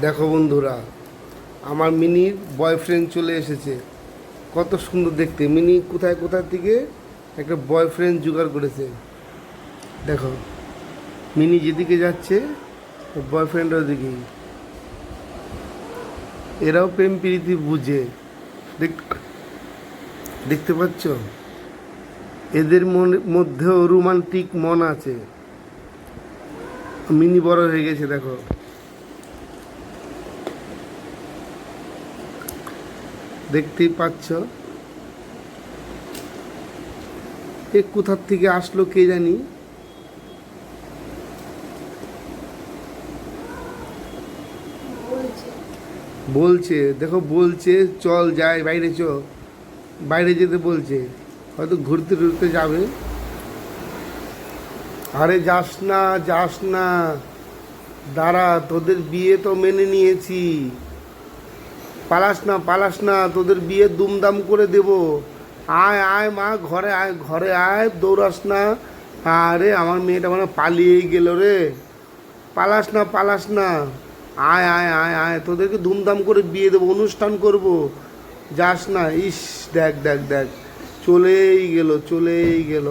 দেখো বন্ধুরা, আমার মিনির বয়ফ্রেন্ড চলে এসেছে। কত সুন্দর দেখতে! মিনি কোথায় কোথায় থেকে একটা বয়ফ্রেন্ড জোগাড় করেছে। দেখো, মিনি যেদিকে যাচ্ছে বয়ফ্রেন্ড ওদিকেই। এরাও প্রেম প্রীতি বুঝে। দেখতে পাচ্ছ, এদের মধ্যেও রোমান্টিক মন আছে। মিনি বড় হয়ে গেছে, দেখো। দেখতেই পাচ্ছ, এ কোথার থেকে আসলো কে জানি। বলছে, দেখো, বলছে চল যাই বাইরে, বাইরে যেতে বলছে। হয়তো ঘুরতে টুরতে যাবে। আরে যাস না, যাস না, দাঁড়া, তোদের বিয়ে তো মেনে নিয়েছি। পালাস না, পালাস না, তোদের বিয়ে দুমদাম করে দেব। আয় আয় মা, ঘরে আয়, ঘরে আয়, দৌড়াস না। আরে আমার মেয়েটা মানে পালিয়েই গেল রে। পালাস না, পালাস না, আয় আয় আয় আয়, তোদেরকে ধুমধাম করে বিয়ে দেবো, অনুষ্ঠান করব। যাস না। ইস, দেখ দেখ দেখ, চলেই গেল, চলেই গেল।